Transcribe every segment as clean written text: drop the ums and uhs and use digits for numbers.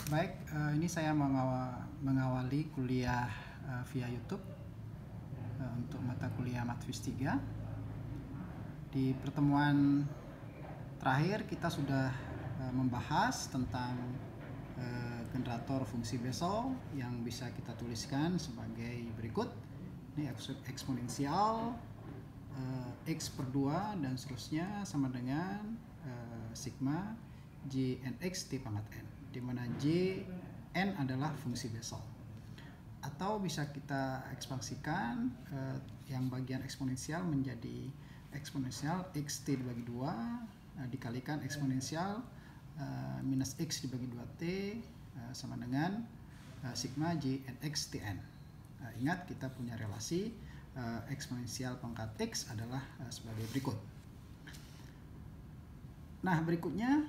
Baik, ini saya mengawali kuliah via YouTube untuk mata kuliah Matfis 3. Di pertemuan terakhir kita sudah membahas tentang generator fungsi Bessel yang bisa kita tuliskan sebagai berikut. Ini eksponensial X per 2 dan seterusnya sama dengan sigma J(n)x T pangkat n, di mana Jn adalah fungsi Bessel. Atau bisa kita ekspansikan yang bagian eksponensial menjadi eksponensial Xt dibagi 2 dikalikan eksponensial minus X dibagi 2T sama dengan sigma Jn(x Tn. Ingat, kita punya relasi eksponensial pangkat X adalah sebagai berikut. Nah, berikutnya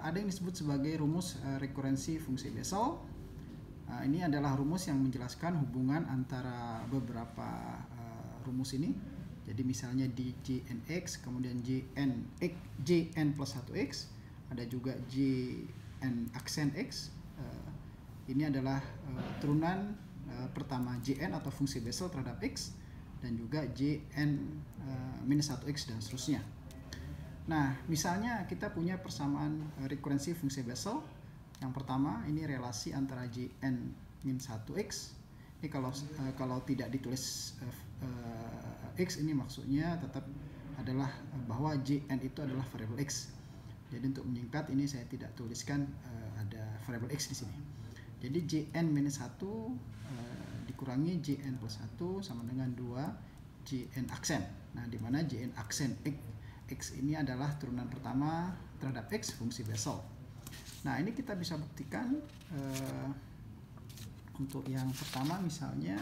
ada yang disebut sebagai rumus rekurensi fungsi Bessel. Ini adalah rumus yang menjelaskan hubungan antara beberapa rumus ini. Jadi misalnya di Jn(x), kemudian Jn plus 1x, ada juga Jn aksen x. Ini adalah turunan pertama Jn atau fungsi Bessel terhadap x, dan juga Jn minus 1x dan seterusnya. Nah, misalnya kita punya persamaan rekurensi fungsi Bessel. Yang pertama, ini relasi antara Jn min 1x. Ini kalau tidak ditulis x, ini maksudnya tetap adalah bahwa Jn itu adalah variabel x. Jadi untuk menyingkat ini saya tidak tuliskan ada variabel x di sini. Jadi Jn minus 1 dikurangi Jn plus 1 sama dengan 2 Jn aksen. Nah, di mana Jn aksen x ini adalah turunan pertama terhadap x fungsi Bessel. Nah, ini kita bisa buktikan untuk yang pertama misalnya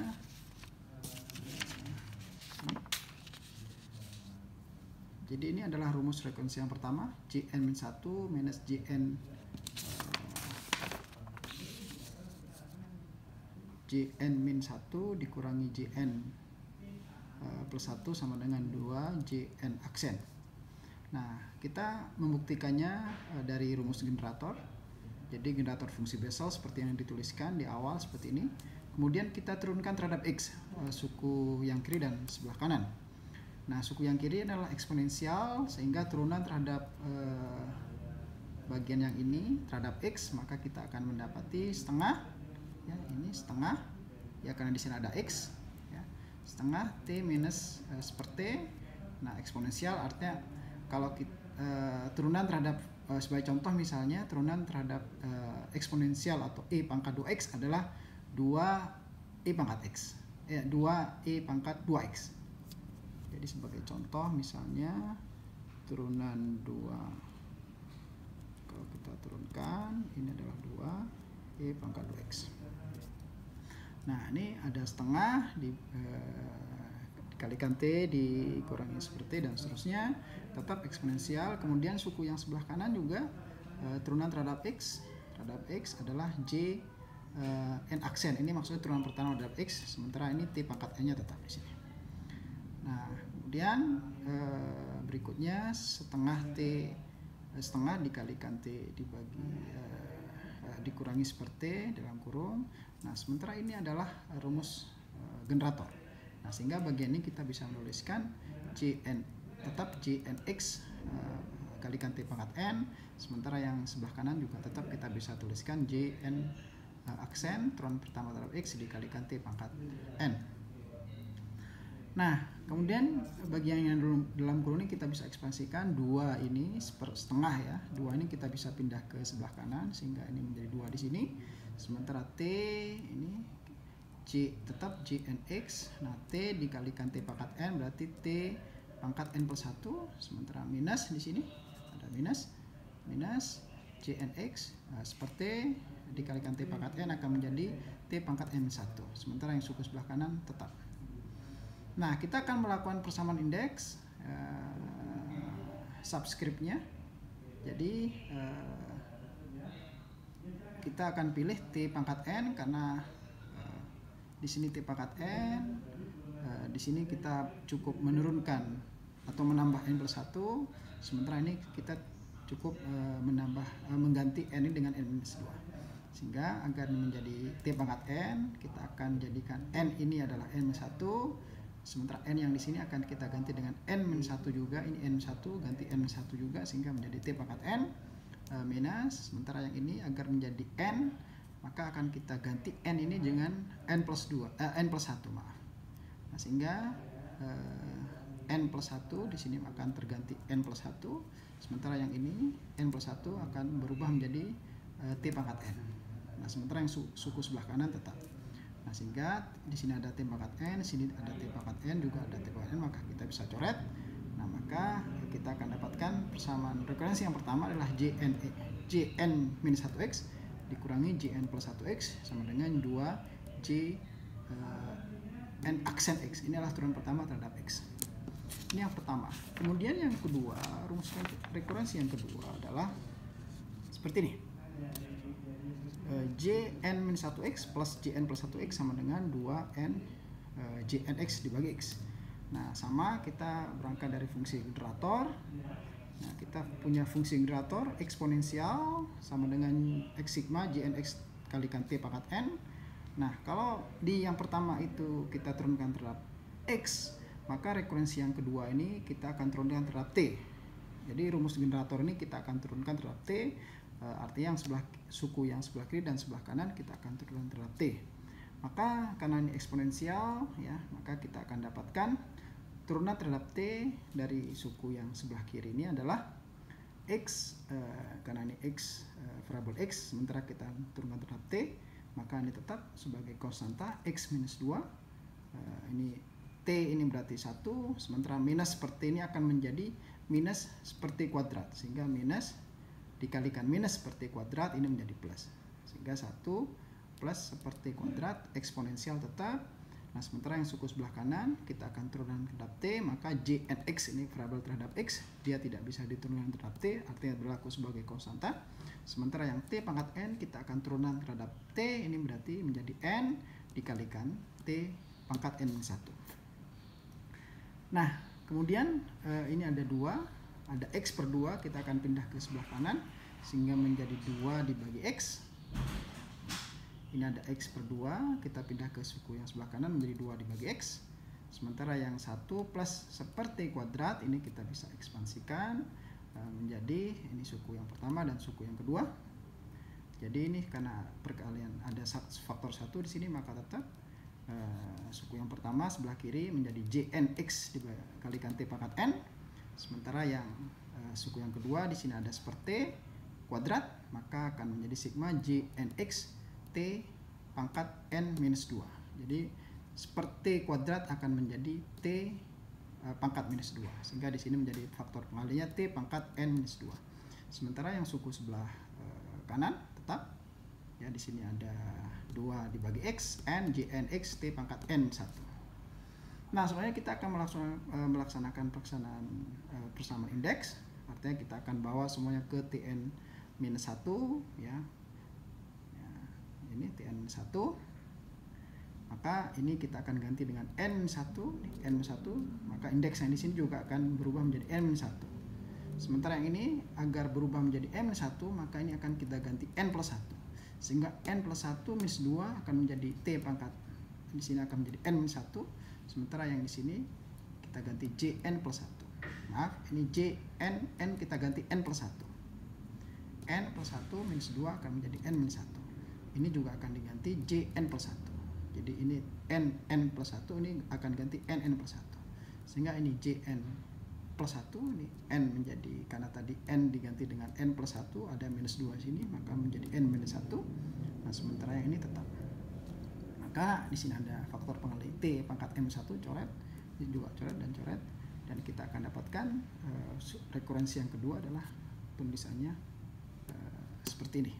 jadi ini adalah rumus rekurensi yang pertama, Jn min 1 minus Jn min 1 dikurangi Jn plus 1 sama dengan 2 Jn aksen. Nah, kita membuktikannya dari rumus generator. Jadi generator fungsi Bessel seperti yang dituliskan di awal seperti ini. Kemudian kita turunkan terhadap x, suku yang kiri dan sebelah kanan. Nah, suku yang kiri adalah eksponensial, sehingga turunan terhadap bagian yang ini terhadap x, maka kita akan mendapati setengah, ya, ini setengah, ya, karena di sini ada x, ya, setengah t minus seperti. Nah, eksponensial artinya kalau kita turunan terhadap sebagai contoh misalnya turunan terhadap eksponensial atau e pangkat 2x adalah 2e pangkat x, 2e pangkat 2x. Jadi sebagai contoh misalnya turunan 2, kalau kita turunkan ini adalah 2e pangkat 2x. Nah, ini ada setengah dikalikan t dikurangi seperti dan seterusnya, tetap eksponensial. Kemudian suku yang sebelah kanan juga turunan terhadap x adalah J n aksen. Ini maksudnya turunan pertama terhadap x, sementara ini t pangkat n nya tetap di sini. Nah, kemudian berikutnya setengah dikalikan t dibagi dikurangi seperti dalam kurung. Nah, sementara ini adalah rumus generator. Nah, sehingga bagian ini kita bisa menuliskan tetap Jnx kalikan t pangkat n, sementara yang sebelah kanan juga tetap kita bisa tuliskan Jn aksen turunan pertama terhadap x dikalikan t pangkat n. Nah, kemudian bagian yang dalam kurung ini kita bisa ekspansikan 2 ini setengah, ya. 2 ini kita bisa pindah ke sebelah kanan sehingga ini menjadi 2 di sini. Sementara t ini tetap Jnx. Nah, t dikalikan t pangkat n berarti t pangkat n plus 1, sementara minus di sini ada minus Jnx seperti dikalikan t pangkat n akan menjadi t pangkat n 1, sementara yang suku sebelah kanan tetap. Nah, kita akan melakukan persamaan indeks subskripnya. Jadi kita akan pilih t pangkat n karena di sini t pangkat n, di sini kita cukup menurunkan atau menambah n plus 1, sementara ini kita cukup mengganti n ini dengan n minus 2. Sehingga agar menjadi T pangkat N, kita akan jadikan N ini adalah N-1, sementara N yang di sini akan kita ganti dengan N-1 juga. Ini N1 ganti N1 juga, sehingga menjadi T pangkat N minus. Sementara yang ini agar menjadi N, maka akan kita ganti N ini dengan N plus 1, maaf. Nah, sehingga N plus 1 di sini akan terganti N plus 1, sementara yang ini N plus 1 akan berubah menjadi T pangkat N. Nah, sementara yang suku sebelah kanan tetap. Nah, sehingga di sini ada T pangkat N, di sini ada T pangkat N, juga ada T pangkat N, maka kita bisa coret. Nah, maka kita akan dapatkan persamaan rekurensi yang pertama adalah Jn-1x dikurangi Jn plus 1x sama dengan 2J N aksen X. Ini adalah turunan pertama terhadap X. Ini yang pertama. Kemudian yang kedua, rumus rekurensi yang kedua adalah seperti ini. Jn-1x plus Jn plus 1x sama dengan 2n Jnx dibagi X. Nah, sama, kita berangkat dari fungsi generator. Nah, kita punya fungsi generator eksponensial sama dengan X sigma Jnx kalikan T pangkat N. Nah, kalau di yang pertama itu kita turunkan terhadap X, maka rekurensi yang kedua ini kita akan turunkan terhadap T. Jadi rumus generator ini kita akan turunkan terhadap T, artinya yang suku yang sebelah kiri dan sebelah kanan kita akan turunkan terhadap T. Maka karena ini eksponensial ya, maka kita akan dapatkan turunan terhadap T dari suku yang sebelah kiri ini adalah X, karena ini X variabel X, sementara kita turunkan terhadap T, maka ini tetap sebagai konstanta X minus 2. Ini T ini berarti 1, sementara minus seperti ini akan menjadi minus seperti kuadrat, sehingga minus dikalikan minus seperti kuadrat ini menjadi plus, sehingga 1 plus seperti kuadrat eksponensial tetap. Nah, sementara yang suku sebelah kanan kita akan turunkan terhadap T, maka Jnx ini variabel terhadap X, dia tidak bisa diturunkan terhadap T, artinya berlaku sebagai konstanta. Sementara yang T pangkat N kita akan turunkan terhadap T, ini berarti menjadi N dikalikan T pangkat N-1. Nah, kemudian ini ada 2, ada X per 2, kita akan pindah ke sebelah kanan sehingga menjadi 2 dibagi X. Ini ada X per 2, kita pindah ke suku yang sebelah kanan menjadi 2 dibagi X. Sementara yang 1 plus seperti kuadrat ini kita bisa ekspansikan menjadi ini suku yang pertama dan suku yang kedua. Jadi ini karena perkalian ada faktor 1 di sini, maka tetap suku yang pertama sebelah kiri menjadi Jnx dikalikan T pangkat N. Sementara yang suku yang kedua di sini ada seperti kuadrat, maka akan menjadi sigma Jnx T pangkat N minus 2. Jadi seperti kuadrat akan menjadi T pangkat minus 2, sehingga di sini menjadi faktor pengalinya T pangkat N minus 2. Sementara yang suku sebelah kanan tetap ya, di sini ada 2 dibagi X N Jnx T pangkat N1. Nah, sebenarnya kita akan melaksanakan pelaksanaan persamaan indeks, artinya kita akan bawa semuanya ke Tn minus 1 ya. Ini Tn1, maka ini kita akan ganti dengan N1, maka indeks yang di sini juga akan berubah menjadi N-1. Sementara yang ini agar berubah menjadi N-1, maka ini akan kita ganti N plus 1, sehingga N plus 1 minus 2 akan menjadi T pangkat, di sini akan menjadi N-1, sementara yang di sini kita ganti Jn plus 1. Maaf, ini Jn kita ganti N plus 1. N plus 1 minus 2 akan menjadi N minus 1. Ini juga akan diganti Jn plus 1. Jadi ini N plus 1 ini akan ganti Nn plus 1. Sehingga ini Jn plus 1, ini N menjadi, karena tadi N diganti dengan N plus 1, ada minus 2 sini, maka menjadi N minus 1. Nah, sementara yang ini tetap. Maka di sini ada faktor pengali T pangkat M1 coret, ini juga coret dan coret. Dan kita akan dapatkan rekurensi yang kedua adalah tulisannya seperti ini.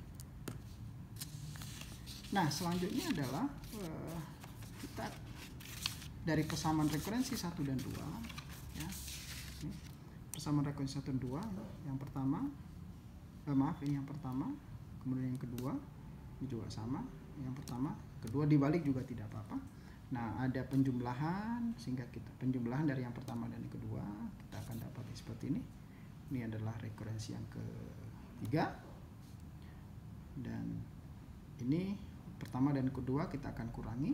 Nah, selanjutnya adalah kita dari persamaan rekurensi 1 dan 2 ya. Ini persamaan rekurensi 1 dan 2, yang pertama ini yang pertama, kemudian yang kedua ini juga sama, yang pertama, kedua dibalik juga tidak apa-apa. Nah, ada penjumlahan, sehingga kita penjumlahan dari yang pertama dan yang kedua kita akan dapat seperti ini. Ini adalah rekurensi yang ketiga, dan ini pertama dan kedua kita akan kurangi,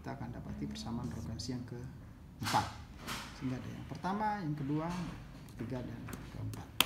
kita akan dapati persamaan frekuensi yang keempat. Sehingga ada yang pertama, yang kedua, ketiga, dan keempat.